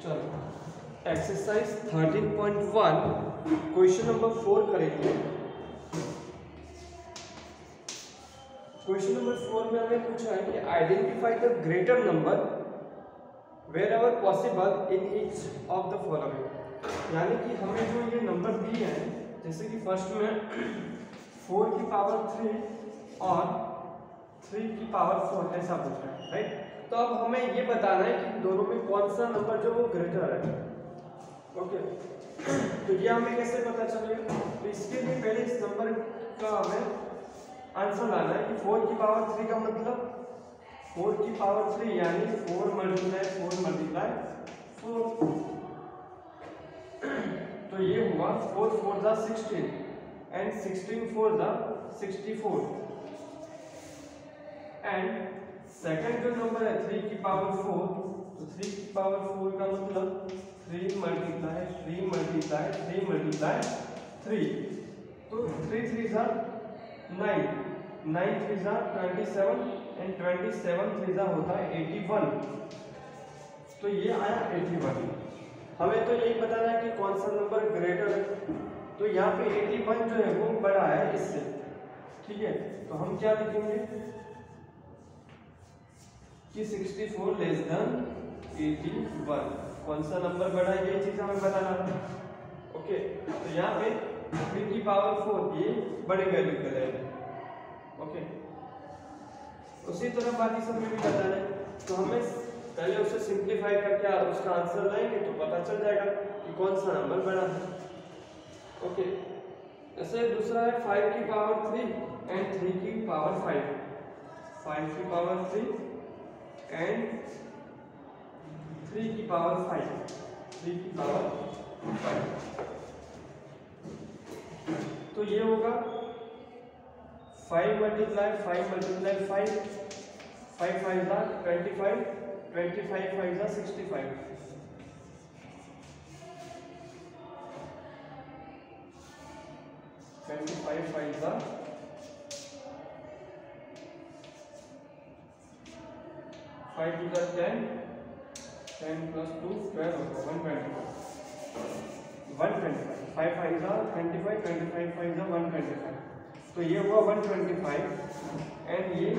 चलो exercise 13.1 question number 4 करेंगे। Question number 4 में हमें पूछा है कि identify the greater number wherever possible in each of the following. यानी कि हमें जो ये नंबर दिए हैं, जैसे कि फर्स्ट में 4 की पावर 3 और 3 की पावर 4 ऐसा पूछा है, राइट। तो अब हमें ये बताना है कि दोनों में कौन सा नंबर जो वो ग्रेटर है। ओके, तो ये हमें कैसे पता चलेगा? तो इसके लिए पहले इस नंबर का हमें आंसर लाना है कि 4 की पावर 3 का मतलब 4 की पावर 3 यानी 4 मल्टीप्लाई 4 तो ये हुआ 4 4 दा 16 एंड 16 4 दा 64 एंड सेकंड जो नंबर है 3 की पावर 4, तो 3 की पावर 4 का मतलब 3 मल्टीप्लाई 3 मल्टीप्लाई 3 मल्टीप्लाई 3, तो 3 3 सा 9, 9 3 सा 27 एंड 27 3 सा होता है 81। तो ये आया 81। हमें तो यही बताना है कि कौन सा नंबर ग्रेटर है। तो यहाँ पे 81 जो है वो बड़ा है इससे, ठीक है। तो हम क्या लिखेंगे कि 64 लेस देन 81। कौन सा नंबर बड़ा है ये चीज हमें बताना है। ओके, तो यहाँ पे 3 की पावर 4 ये बड़े वैल्यू के लिए है। ओके, उसी तरह बाकी सब में भी बताना है। तो हमें पहले उसे सिंप्लीफाई करके उसका आंसर लाएंगे तो पता चल जाएगा कि कौन सा नंबर बड़ा है। ओके, ऐसे दूसरा है 5 की पावर 3 एंड 3 की पावर 5, 5 की पावर 3 एंड 3 की पावर 5, 3 की पावर 5। तो ये होगा 5 मल्टीप्लाई 5 मल्टीप्लाई 5, 5 5 दा 25, 25 5 दा 65, 25 5 दा 5 टू दा 10, 10 प्लस 2 12 होगा 125, 5 5 दा 25, 25 5 दा 125। तो ये हुआ 125 एंड ये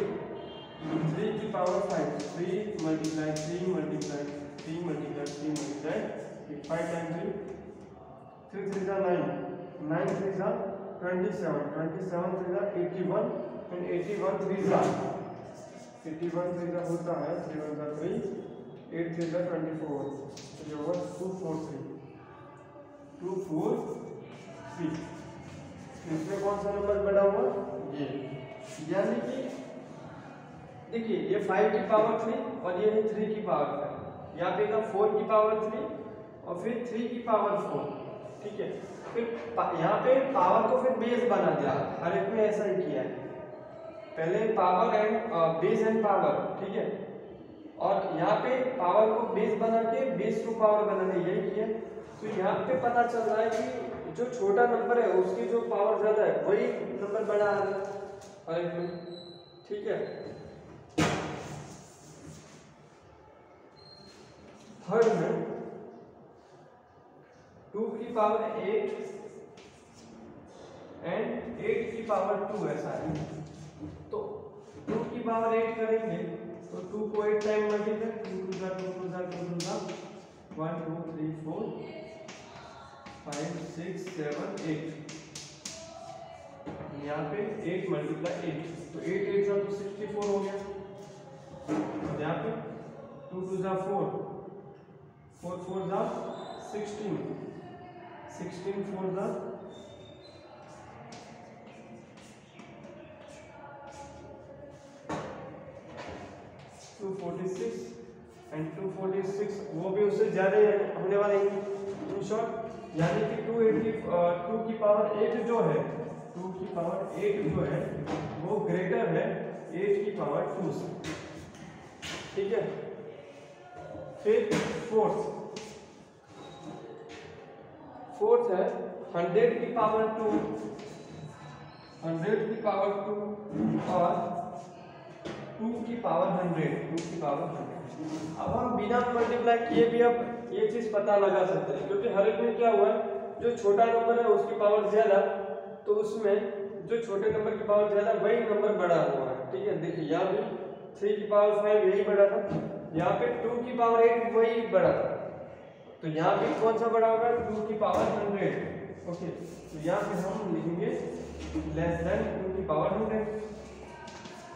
3 की power 5, 3 multiply 3 multiply 3 multiply 3 multiply 5 times 3 3 दा 9, 9 3 दा 27, 27 3 दा 81 एंड 81 3 दा 81 3 दा होता है 3 1 दा 3, 8 3 दा 24। तो ये होगा 243, 243। इसमें कौन सा नंबर बड़ा हुआ? ये। यानी कि देखिए ये 5 की पावर 3 और ये है 3 की पावर 5। यहाँ पे 4 की पावर 3 और फिर 3 की पावर 4, ठीक है। फिर यहाँ पे पावर को फिर बेस बना दिया, हर एक में ऐसा ही किया है। पहले power and base and power, ठीक है। और यहाँ पे पावर को बेस बना के बेस टू पावर बना दिया, यही किया। तो यहाँ पे पता चल रहा है कि जो छोटा नंबर है उसकी जो पावर ज्यादा है वही नंबर बड़ा आ रहा है हर एक में, ठीक है। थर्ड में 2 की पावर 8 एंड 8 की पावर 2 ऐसा है। तो 2 की पावर 8 करेंगे तो 2 को 8 टाइम मल्टीप्लाई 2 2 जा 2 2 जा 2 2 जा 1 2 3 4 5 6 7 8। यहाँ पे 8 मल्टीप्लाई 8, तो 8 8 जा तो 64 हो गया। यहाँ पे 2 2 जा 4, 4 4 जा 16, 16 4 जा 246 एंड 246 वो भी उससे ज्यादा होने वाले हैं इन शॉर्ट। यानी कि 2 की पावर 8 जो है, 2 की पावर 8 जो है वो ग्रेटर है 8 की पावर 2 से, ठीक है। फिर फोर्थ है 100 की पावर 2, 100 की पावर 2 और 2 की पावर 100, 2 की पावर 100। अब हम बिना मल्टीप्लाई किए भी अब ये चीज पता लगा सकते हैं, क्योंकि हर एक में क्या हुआ है, जो छोटा नंबर है उसकी पावर ज्यादा, तो उसमें जो छोटे नंबर की पावर ज्यादा वही नंबर बड़ा हुआ है। ठीक है, देखिए यहाँ भी 3 की पावर 5 यही बड़ा था, यहाँ पे 2 की पावर 8 वही बड़ा था, तो यहाँ भी कौन सा बड़ा होगा, 2 की पावर 100। ओके, तो यहाँ पे हम लिखेंगे लेस देन 2 की पावर 100।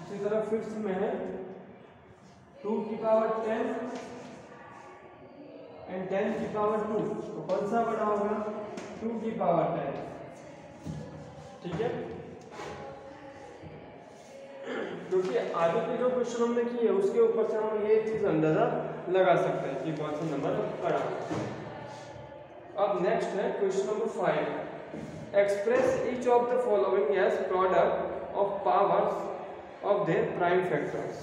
इसी तरह फिफ्थ में है 2 की पावर 10 एंड 10 की पावर 2, तो कौन सा बड़ा होगा, 2 की पावर 10। ठीक है, क्योंकि आगे के जो क्वेश्चन हमने किए है उसके ऊपर से हम ये चीज अंदाजा लगा सकते हैं कि कौन सा नंबर बड़ा। अब नेक्स्ट है question number 5, express each of the following as product of powers of their prime factors.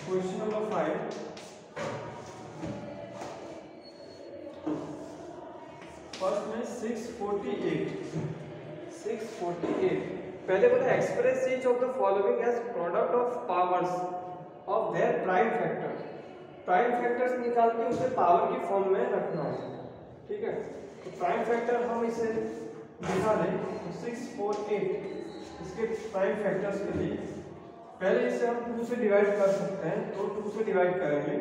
Question number 5, first में 648। पहले बोला express each of the following as product of powers of their prime factors. Prime factors निकाल के उसे power की form में रखना है। ठीक है, तो प्राइम फैक्टर हम इसे निकालें तो 648 इसके प्राइम फैक्टर्स के लिए पहले इसे हम 2 से डिवाइड कर सकते हैं, तो 2 से डिवाइड करेंगे,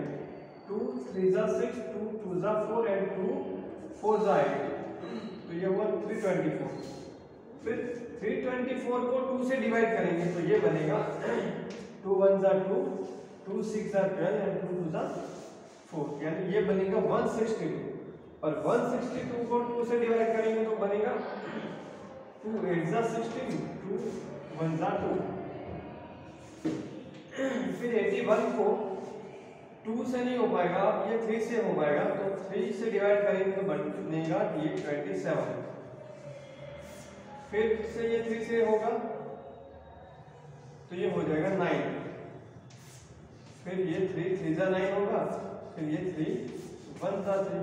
2 3 जा 6, 2 2 जा 4 एंड 2 4 जा 8, तो ये हुआ 324। फिर 324 को 2 से डिवाइड करेंगे तो ये बनेगा 2 1 जा 2, 2 6 जा 12 एंड 2 2 जा 4, यानी ये बनेगा 162। और 162 को 2 से डिवाइड करेंगे तो बनेगा 2 8 जा 16, 2 1 जा 2। फिर 81 को 2 से नहीं हो पाएगा, अब ये 3 से हो पाएगा, तो 3 से डिवाइड करेंगे तो बनेगा ये 27। फिर से ये 3 से होगा तो ये हो जाएगा 9। फिर ये 3 3 जा 9 होगा, फिर ये 3 1 जा 3।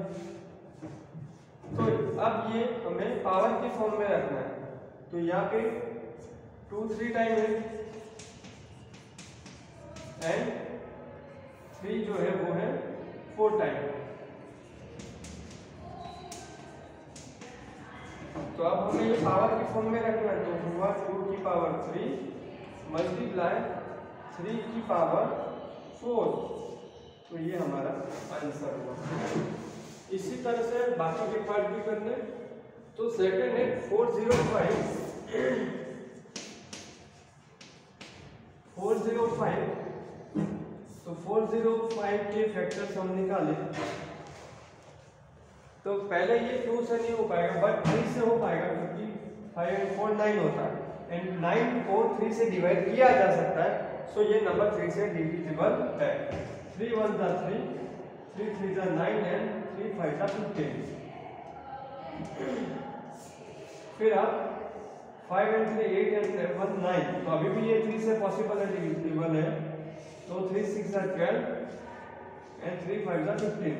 तो अब ये हमें पावर की फॉर्म में रखना है, तो यहाँ पे 2 3 टाइम है एंड 3 जो है वो है 4 टाइम। तो अब हमें ये पावर की फॉर्म में रखना है, तो हुआ 2 की पावर 3 मल्टीप्लाई 3 की पावर 4, तो ये हमारा आंसर हुआ। इसी तरह से बाकी के पार्ट भी करने, तो सेकंड है 405। तो 405 के फैक्टर्स हम निकाले, तो पहले ये 2 से नहीं हो पाएगा बट 3 से हो पाएगा, क्योंकि 5 एंड 4 9 होता है एंड 9 को 3 से डिवाइड किया जा सकता है, सो ये नंबर 3 से डिविजिबल है। 3 1 जा 3, 3 3 जा 9 एंड 3 5 जा 15। फिर आप 5 एंड 3 8 एंड 7 9, तो अभी भी ये 3 से पॉसिबल है, डिविजिबल है, तो 3 6 जा 12 एंड 3 5 जा 15।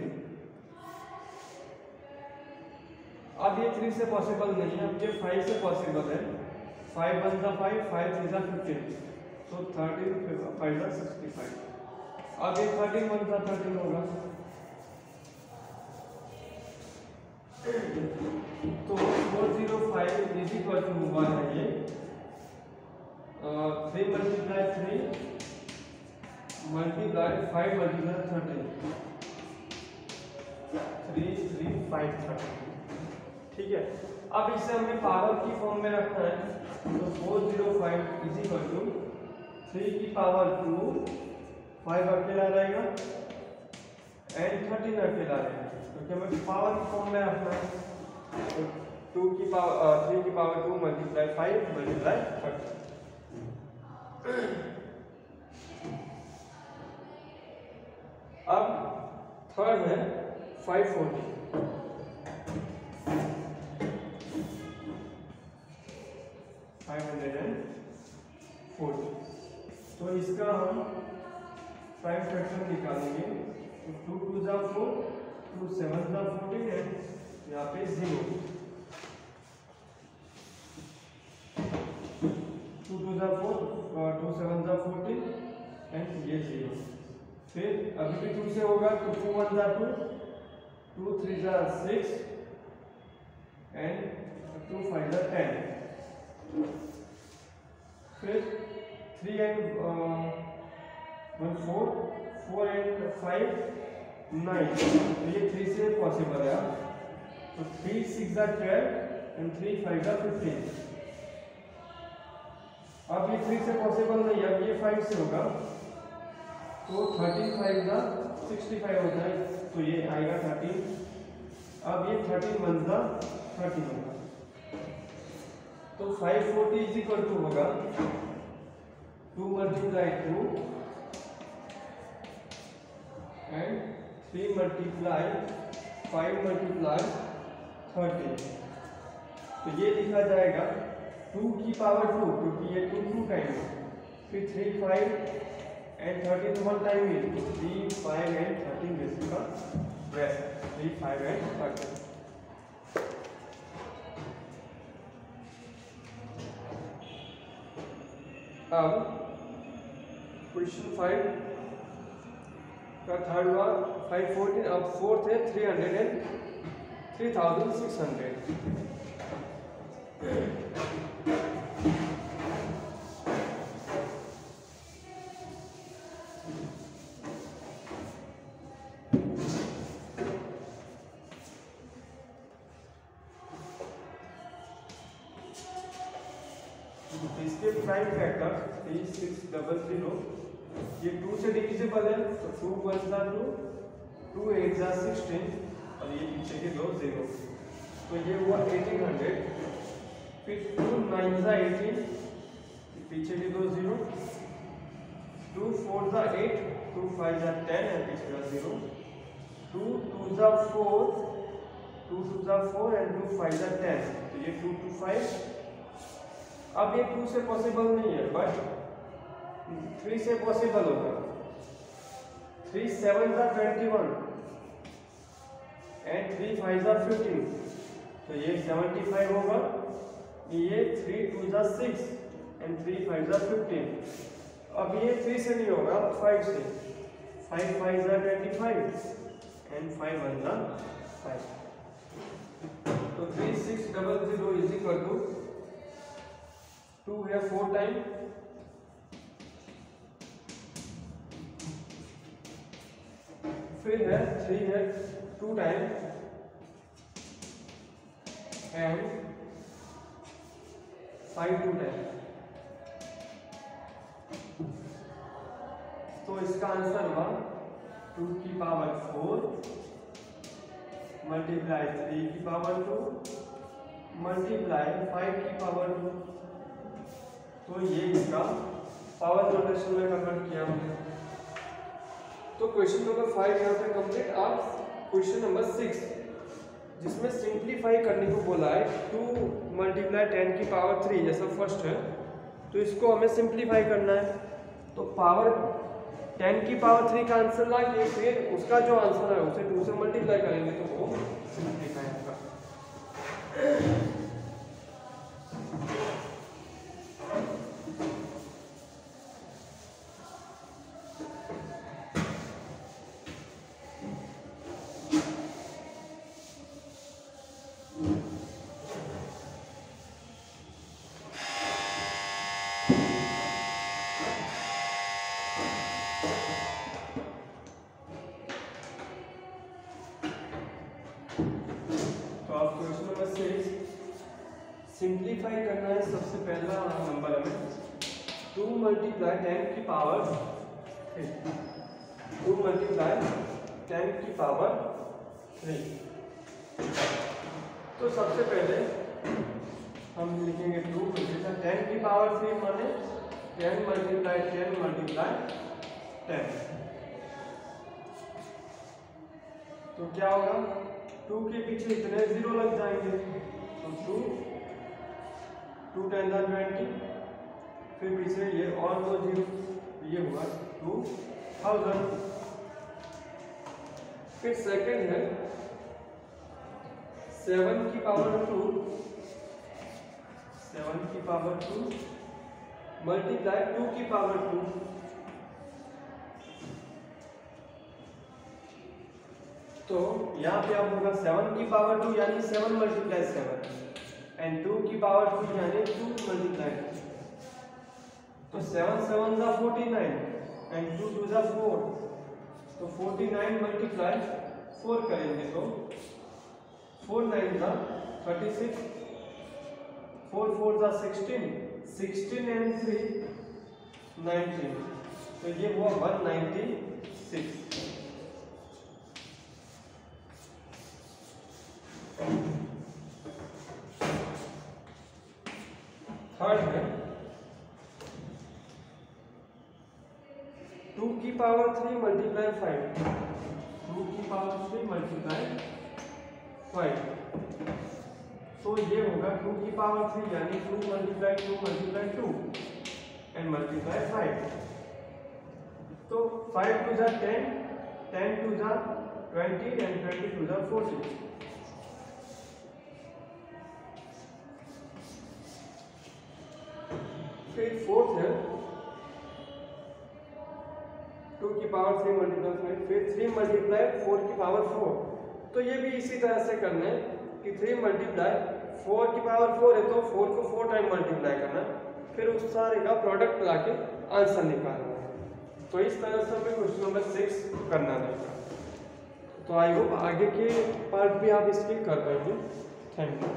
अब ये 3 से पॉसिबल नहीं है, अब ये 5 से पॉसिबल है। 5 1 जा 5, 5 3 जा 15, तो 13 5 जा 65। अब ये 13 1 जा 13 होगा, तो 405 इज इक्वल टू हुआ है ये 3 मल्टीप्लाई 3 मल्टीप्लाई 5 मल्टीप्लाई 13, 3 3 5 13। ठीक है, अब इसे हमें पावर की फॉर्म में रखना है, तो 405 इज इक्वल टू 3 की पावर 2, 5 अकेला रहेगा एंड 13 अकेला रहेगा, क्योंकि हमें पावर की फॉर्म में रखना है। 2 की पावर 3 की पावर 2 मल्टीप्लाई 5 मल्टीप्लाई 30। अब थर्ड है 540। 540 तो इसका हम 5 फैक्टर निकालेंगे। तो 2 2 जा 4, 2 7 जा 14 है, यहाँ पे 0, 2 2 जा 4 और 2 7 जा 14 एंड ये 0। फिर अभी भी 2 से होगा तो 2 1 जा 2, 2 3 जा 6 एंड 2 5 जा 10। फिर 3 एंड 1 4, 4 एंड 5 9। तो ये 3 से पॉसिबल है। तो 3 6 जा 12 एंड 3 5 जा 15। अब ये 3 से पॉसिबल नहीं है, अब ये 5 से होगा तो 13 5 जा 65 हो जाए, तो ये आएगा 13। अब ये 13 1 जा 13 होगा। तो 540 इज इक्वल टू होगा 2 मल्टीप्लाई 2 एंड 3 मल्टीप्लाई 5 मल्टीप्लाई 13। तो ये लिखा जाएगा 2 की पावर 2, क्योंकि ये 2 2 टाइम है। फिर 3 5 एंड 13 वन टाइम है, 3 5 एंड 13 बेसिक का रेस्ट 3 5 एंड 13। अब क्वेश्चन 5 का थर्ड हुआ 514। अब फोर्थ है 3600। इसके प्राइम फैक्टर 3600, ये 2 से डिविजिबल है तो 2 1 जा 2, 2 8 जा 16 और ये पीछे के दो 0, तो ये हुआ 1800। फिर 2 9 जा 18, पीछे के दो 0, 2 4 जा 8, 2 5 जा 10 है, पीछे का 0, 2 2 जा 4, 2 2 जा 4 एंड 2 5 जा 10, तो ये 2 2 5। अब ये 2 से पॉसिबल नहीं है, बट 3 से पॉसिबल होगा। 3 7 जा 21 एंड 3 5 जा 15, तो ये 75 होगा। ये 3 2 जा 6 एंड 3 5 जा 15। अब ये 3 से नहीं होगा, 5 से। 5 5 जा 25 एंड 5 1 जा 5। तो 3600 इज इक्वल टू 2 है 4 टाइम, फिर है 3 है 2 टाइम एंड 5 2 टाइम। तो इसका आंसर हुआ 2 की पावर 4 मल्टीप्लाई 3 की पावर 2 मल्टीप्लाई 5 की पावर 2। तो ये इसका पावर नोटेशन में कन्वर्ट किया हमने। तो क्वेश्चन नंबर 5 यहाँ पे कंप्लीट। अब क्वेश्चन नंबर 6 जिसमें सिंप्लीफाई करने को बोला है 2 मल्टीप्लाई 10 की पावर 3 जैसा फर्स्ट है, तो इसको हमें सिंप्लीफाई करना है। तो पावर 10 की पावर 3 का आंसर ला के फिर उसका जो आंसर है उसे 2 से मल्टीप्लाई करेंगे तो वो सिंप्लीफाई होगा। सिंप्लीफाई करना है। सबसे पहला नंबर हमें 2 मल्टीप्लाई 10 की पावर 2 मल्टीप्लाई 10 की पावर 3। तो सबसे पहले हम लिखेंगे 2 जैसा 10 की पावर 3 माने 10 मल्टीप्लाई 10 मल्टीप्लाई 10। तो क्या होगा 2 के पीछे इतने 0 लग जाएंगे, तो 2 10 20, फिर पीछे ये और 2 0, ये हुआ 2000। फिर सेकंड है 7 की पावर 2 मल्टीप्लाई 2 की पावर 2। तो यहाँ पे आप होगा 7 की पावर 2 यानी 7 मल्टीप्लाई 7 एंड 2 की पावर 2 यानी 2 मल्टीप्लाई 2। तो 7 7 जा 49 एंड 2 2 जा 4, तो 49 मल्टीप्लाई 4 करेंगे तो 4 9 जा 36, 4 4 जा 16, 16 एंड 3 19, तो ये हुआ 196। थर्ड है 2 की पावर 3 मल्टीप्लाई 5, 2 की पावर 3 मल्टीप्लाई 5, तो ये होगा 2 की पावर 3 यानी 2 मल्टीप्लाई 2 मल्टीप्लाई 2 एंड मल्टीप्लाई 5। तो 5 2 जा 10, 10 2 जा 20 एंड 20 2 जा 40। फिर फोर्थ है 2 की पावर 3 मल्टीप्लाई 5, फिर 3 मल्टीप्लाई 4 की पावर 4। तो ये भी इसी तरह से करना है कि 3 मल्टीप्लाई 4 की पावर 4 है तो 4 को 4 टाइम मल्टीप्लाई करना है, फिर उस सारे का प्रोडक्ट ला के आंसर निकालना है। तो इस तरह से हमें क्वेश्चन नंबर 6 करना रहेगा। तो आई होप आगे के पार्ट भी आप इसके कर पाएंगे। Thank you.